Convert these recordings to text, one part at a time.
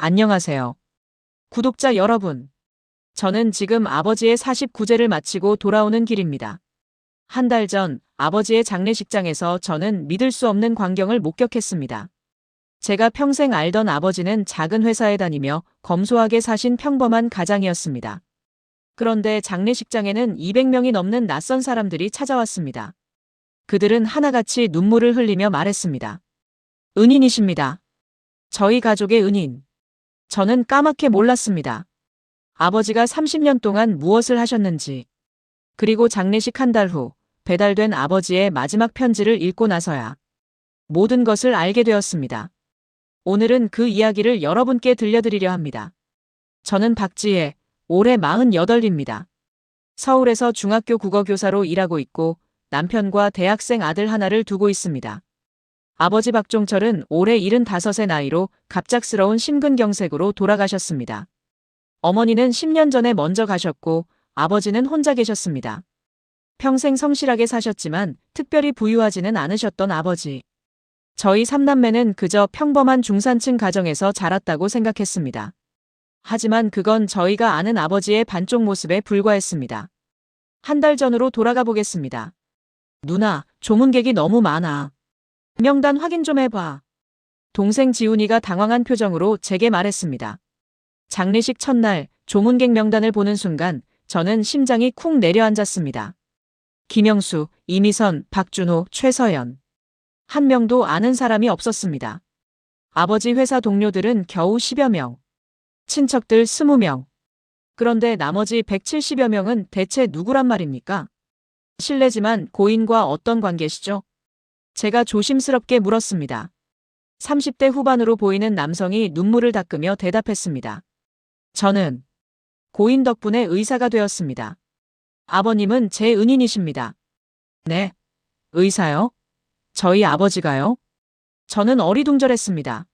안녕하세요. 구독자 여러분. 저는 지금 아버지의 49제를 마치고 돌아오는 길입니다. 한 달 전 아버지의 장례식장에서 저는 믿을 수 없는 광경을 목격했습니다. 제가 평생 알던 아버지는 작은 회사에 다니며 검소하게 사신 평범한 가장이었습니다. 그런데 장례식장에는 200명이 넘는 낯선 사람들이 찾아왔습니다. 그들은 하나같이 눈물을 흘리며 말했습니다. 은인이십니다. 저희 가족의 은인. 저는 까맣게 몰랐습니다. 아버지가 30년 동안 무엇을 하셨는지, 그리고 장례식 한 달 후 배달된 아버지의 마지막 편지를 읽고 나서야 모든 것을 알게 되었습니다. 오늘은 그 이야기를 여러분께 들려드리려 합니다. 저는 박지혜, 올해 48입니다. 서울에서 중학교 국어교사로 일하고 있고 남편과 대학생 아들 하나를 두고 있습니다. 아버지 박종철은 올해 75의 나이로 갑작스러운 심근경색으로 돌아가셨습니다. 어머니는 10년 전에 먼저 가셨고 아버지는 혼자 계셨습니다. 평생 성실하게 사셨지만 특별히 부유하지는 않으셨던 아버지. 저희 3남매는 그저 평범한 중산층 가정에서 자랐다고 생각했습니다. 하지만 그건 저희가 아는 아버지의 반쪽 모습에 불과했습니다. 한 달 전으로 돌아가 보겠습니다. 누나, 조문객이 너무 많아. 명단 확인 좀 해봐. 동생 지훈이가 당황한 표정으로 제게 말했습니다. 장례식 첫날 조문객 명단을 보는 순간 저는 심장이 쿵 내려앉았습니다. 김영수, 이미선, 박준호, 최서연. 한 명도 아는 사람이 없었습니다. 아버지 회사 동료들은 겨우 10여 명. 친척들 20명. 그런데 나머지 170여 명은 대체 누구란 말입니까? 실례지만 고인과 어떤 관계시죠? 제가 조심스럽게 물었습니다. 30대 후반으로 보이는 남성이 눈물을 닦으며 대답했습니다. 저는 고인 덕분에 의사가 되었습니다. 아버님은 제 은인이십니다. 네? 의사요? 저희 아버지가요? 저는 어리둥절했습니다.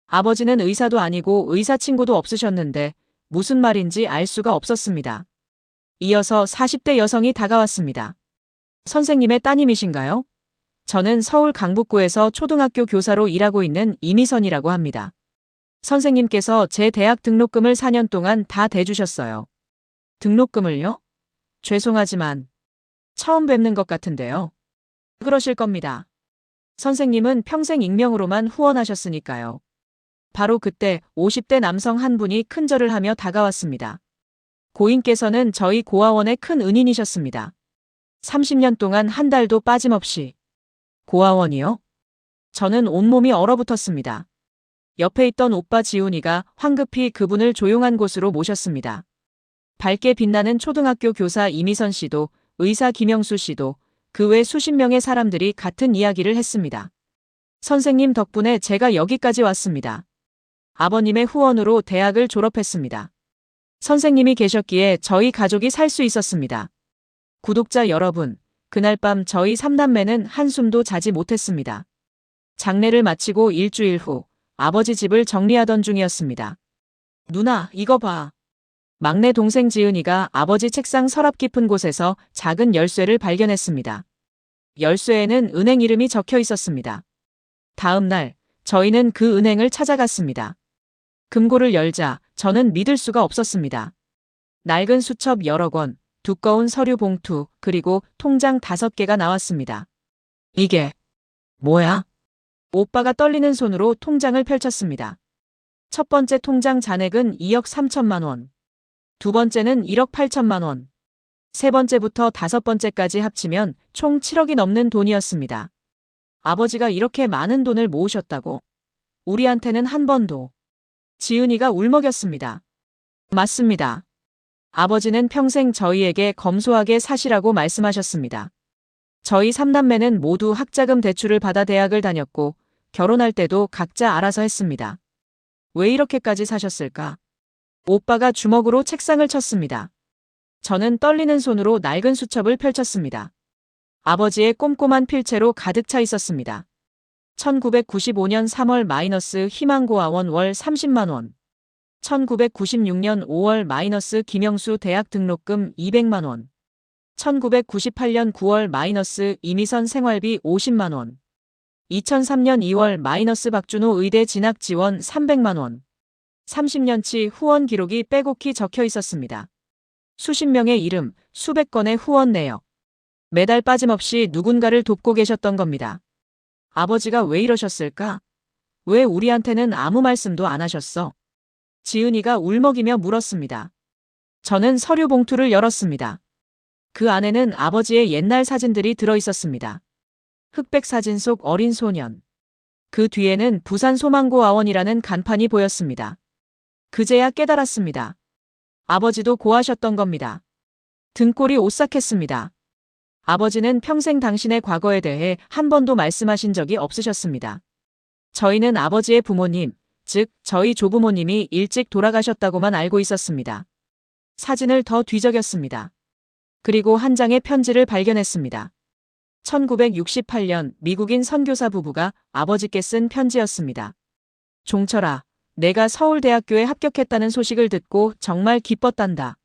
아버지는 의사도 아니고 의사 친구도 없으셨는데 무슨 말인지 알 수가 없었습니다. 이어서 40대 여성이 다가왔습니다. 선생님의 따님이신가요? 저는 서울 강북구에서 초등학교 교사로 일하고 있는 이미선이라고 합니다. 선생님께서 제 대학 등록금을 4년 동안 다 대주셨어요. 등록금을요? 죄송하지만 처음 뵙는 것 같은데요. 그러실 겁니다. 선생님은 평생 익명으로만 후원하셨으니까요. 바로 그때 50대 남성 한 분이 큰절을 하며 다가왔습니다. 고인께서는 저희 고아원의 큰 은인이셨습니다. 30년 동안 한 달도 빠짐없이. 고아원이요? 저는 온몸이 얼어붙었습니다. 옆에 있던 오빠 지훈이가 황급히 그분을 조용한 곳으로 모셨습니다. 밝게 빛나는 초등학교 교사 이미선 씨도 의사 김영수 씨도 그 외 수십 명의 사람들이 같은 이야기를 했습니다. 선생님 덕분에 제가 여기까지 왔습니다. 아버님의 후원으로 대학을 졸업했습니다. 선생님이 계셨기에 저희 가족이 살 수 있었습니다. 구독자 여러분, 그날 밤 저희 3남매는 한숨도 자지 못했습니다. 장례를 마치고 일주일 후 아버지 집을 정리하던 중이었습니다. 누나, 이거 봐. 막내 동생 지은이가 아버지 책상 서랍 깊은 곳에서 작은 열쇠를 발견했습니다. 열쇠에는 은행 이름이 적혀 있었습니다. 다음 날 저희는 그 은행을 찾아갔습니다. 금고를 열자 저는 믿을 수가 없었습니다. 낡은 수첩 여러 권, 두꺼운 서류 봉투, 그리고 통장 5개가 나왔습니다. 이게 뭐야? 오빠가 떨리는 손으로 통장을 펼쳤습니다. 첫 번째 통장 잔액은 2억 3천만 원. 두 번째는 1억 8천만 원. 세 번째부터 5번째까지 합치면 총 7억이 넘는 돈이었습니다. 아버지가 이렇게 많은 돈을 모으셨다고? 우리한테는 한 번도. 지은이가 울먹였습니다. 맞습니다. 아버지는 평생 저희에게 검소하게 사시라고 말씀하셨습니다. 저희 3남매는 모두 학자금 대출을 받아 대학을 다녔고 결혼할 때도 각자 알아서 했습니다. 왜 이렇게까지 사셨을까? 오빠가 주먹으로 책상을 쳤습니다. 저는 떨리는 손으로 낡은 수첩을 펼쳤습니다. 아버지의 꼼꼼한 필체로 가득 차 있었습니다. 1995년 3월 마이너스 희망고아원 월 30만 원. 1996년 5월 마이너스 김영수 대학 등록금 200만 원. 1998년 9월 마이너스 이미선 생활비 50만 원. 2003년 2월 마이너스 박준호 의대 진학 지원 300만 원. 30년치 후원 기록이 빼곡히 적혀 있었습니다. 수십 명의 이름, 수백 건의 후원 내역. 매달 빠짐없이 누군가를 돕고 계셨던 겁니다. 아버지가 왜 이러셨을까? 왜 우리한테는 아무 말씀도 안 하셨어? 지은이가 울먹이며 물었습니다. 저는 서류 봉투를 열었습니다. 그 안에는 아버지의 옛날 사진들이 들어 있었습니다. 흑백 사진 속 어린 소년. 그 뒤에는 부산 소망고 아원이라는 간판이 보였습니다. 그제야 깨달았습니다. 아버지도 고하셨던 겁니다. 등골이 오싹했습니다. 아버지는 평생 당신의 과거에 대해 한 번도 말씀하신 적이 없으셨습니다. 저희는 아버지의 부모님, 즉 저희 조부모님이 일찍 돌아가셨다고만 알고 있었습니다. 사진을 더 뒤적였습니다. 그리고 한 장의 편지를 발견했습니다. 1968년 미국인 선교사 부부가 아버지께 쓴 편지였습니다. 종철아, 내가 서울대학교에 합격했다는 소식을 듣고 정말 기뻤단다.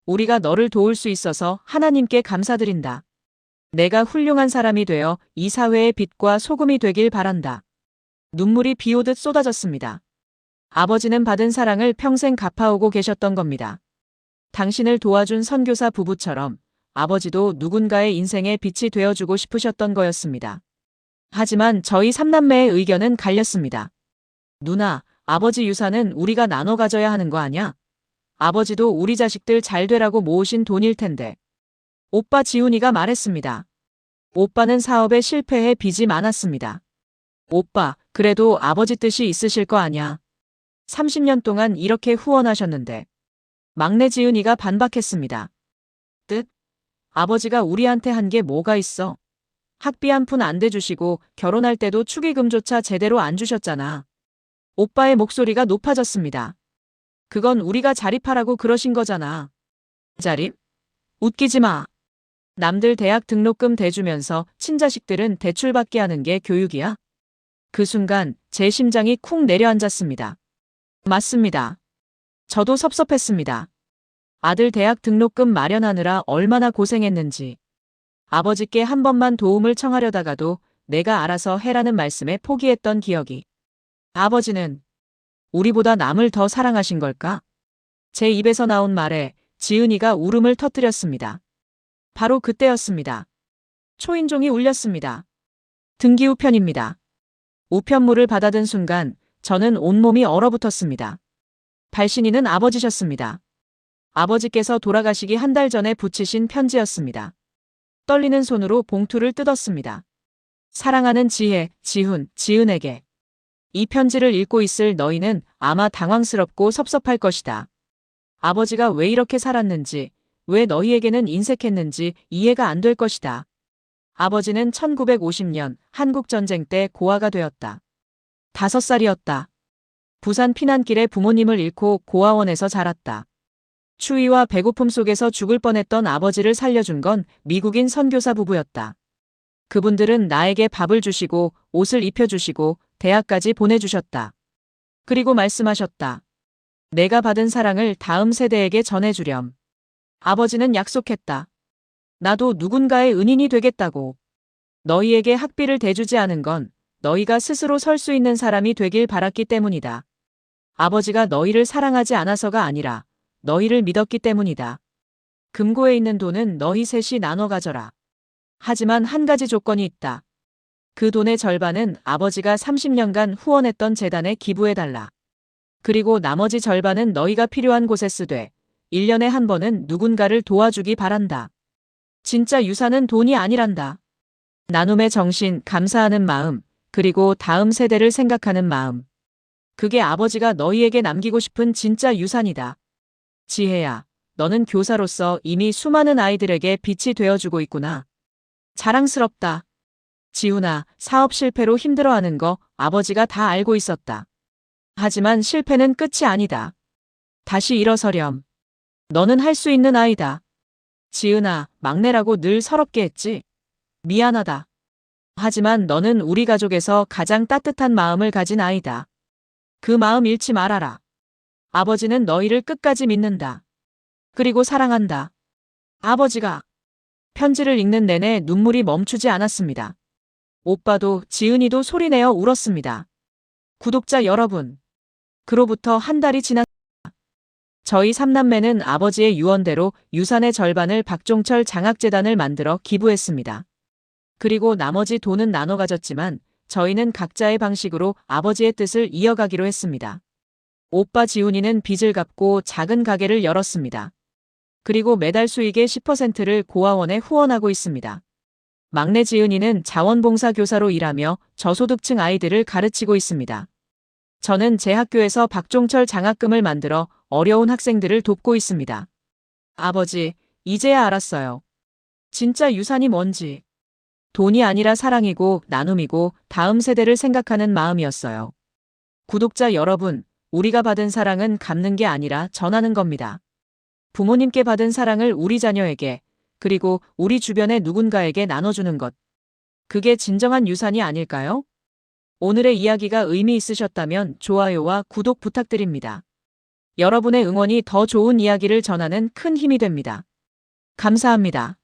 우리가 너를 도울 수 있어서 하나님께 감사드린다. 내가 훌륭한 사람이 되어 이 사회의 빛과 소금이 되길 바란다. 눈물이 비오듯 쏟아졌습니다. 아버지는 받은 사랑을 평생 갚아오고 계셨던 겁니다. 당신을 도와준 선교사 부부처럼 아버지도 누군가의 인생에 빛이 되어주고 싶으셨던 거였습니다. 하지만 저희 삼남매의 의견은 갈렸습니다. 누나, 아버지 유산은 우리가 나눠 가져야 하는 거 아냐? 아버지도 우리 자식들 잘 되라고 모으신 돈일 텐데. 오빠 지훈이가 말했습니다. 오빠는 사업에 실패해 빚이 많았습니다. 오빠, 그래도 아버지 뜻이 있으실 거 아냐? 30년 동안 이렇게 후원하셨는데. 막내 지은이가 반박했습니다. 뜻? 아버지가 우리한테 한 게 뭐가 있어? 학비 한 푼 안 대주시고 결혼할 때도 축의금조차 제대로 안 주셨잖아. 오빠의 목소리가 높아졌습니다. 그건 우리가 자립하라고 그러신 거잖아. 자립? 웃기지 마. 남들 대학 등록금 대주면서 친자식들은 대출받게 하는 게 교육이야? 그 순간 제 심장이 쿵 내려앉았습니다. 맞습니다. 저도 섭섭했습니다. 아들 대학 등록금 마련하느라 얼마나 고생했는지. 아버지께 한 번만 도움을 청하려다가도 내가 알아서 해라는 말씀에 포기했던 기억이. 아버지는 우리보다 남을 더 사랑하신 걸까? 제 입에서 나온 말에 지은이가 울음을 터뜨렸습니다. 바로 그때였습니다. 초인종이 울렸습니다. 등기 우편입니다. 우편물을 받아든 순간 저는 온몸이 얼어붙었습니다. 발신인은 아버지셨습니다. 아버지께서 돌아가시기 한 달 전에 붙이신 편지였습니다. 떨리는 손으로 봉투를 뜯었습니다. 사랑하는 지혜, 지훈, 지은에게. 이 편지를 읽고 있을 너희는 아마 당황스럽고 섭섭할 것이다. 아버지가 왜 이렇게 살았는지, 왜 너희에게는 인색했는지 이해가 안 될 것이다. 아버지는 1950년 한국전쟁 때 고아가 되었다. 5살이었다. 부산 피난길에 부모님을 잃고 고아원에서 자랐다. 추위와 배고픔 속에서 죽을 뻔했던 아버지를 살려준 건 미국인 선교사 부부였다. 그분들은 나에게 밥을 주시고 옷을 입혀주시고 대학까지 보내주셨다. 그리고 말씀하셨다. 내가 받은 사랑을 다음 세대에게 전해주렴. 아버지는 약속했다. 나도 누군가의 은인이 되겠다고. 너희에게 학비를 대주지 않은 건 너희가 스스로 설 수 있는 사람이 되길 바랐기 때문이다. 아버지가 너희를 사랑하지 않아서가 아니라 너희를 믿었기 때문이다. 금고에 있는 돈은 너희 셋이 나눠 가져라. 하지만 한 가지 조건이 있다. 그 돈의 절반은 아버지가 30년간 후원했던 재단에 기부해달라. 그리고 나머지 절반은 너희가 필요한 곳에 쓰되 1년에 한 번은 누군가를 도와주기 바란다. 진짜 유산은 돈이 아니란다. 나눔의 정신, 감사하는 마음, 그리고 다음 세대를 생각하는 마음. 그게 아버지가 너희에게 남기고 싶은 진짜 유산이다. 지혜야, 너는 교사로서 이미 수많은 아이들에게 빛이 되어주고 있구나. 자랑스럽다. 지훈아, 사업 실패로 힘들어하는 거 아버지가 다 알고 있었다. 하지만 실패는 끝이 아니다. 다시 일어서렴. 너는 할 수 있는 아이다. 지은아, 막내라고 늘 서럽게 했지. 미안하다. 하지만 너는 우리 가족에서 가장 따뜻한 마음을 가진 아이다. 그 마음 잃지 말아라. 아버지는 너희를 끝까지 믿는다. 그리고 사랑한다. 아버지가. 편지를 읽는 내내 눈물이 멈추지 않았습니다. 오빠도 지은이도 소리내어 울었습니다. 구독자 여러분. 그로부터 한 달이 지났습니다. 저희 삼남매는 아버지의 유언대로 유산의 절반을 박종철 장학재단을 만들어 기부했습니다. 그리고 나머지 돈은 나눠 가졌지만 저희는 각자의 방식으로 아버지의 뜻을 이어가기로 했습니다. 오빠 지훈이는 빚을 갚고 작은 가게를 열었습니다. 그리고 매달 수익의 10%를 고아원에 후원하고 있습니다. 막내 지은이는 자원봉사 교사로 일하며 저소득층 아이들을 가르치고 있습니다. 저는 제 학교에서 박종철 장학금을 만들어 어려운 학생들을 돕고 있습니다. 아버지, 이제야 알았어요. 진짜 유산이 뭔지. 돈이 아니라 사랑이고 나눔이고 다음 세대를 생각하는 마음이었어요. 구독자 여러분, 우리가 받은 사랑은 갚는 게 아니라 전하는 겁니다. 부모님께 받은 사랑을 우리 자녀에게, 그리고 우리 주변의 누군가에게 나눠주는 것. 그게 진정한 유산이 아닐까요? 오늘의 이야기가 의미 있으셨다면 좋아요와 구독 부탁드립니다. 여러분의 응원이 더 좋은 이야기를 전하는 큰 힘이 됩니다. 감사합니다.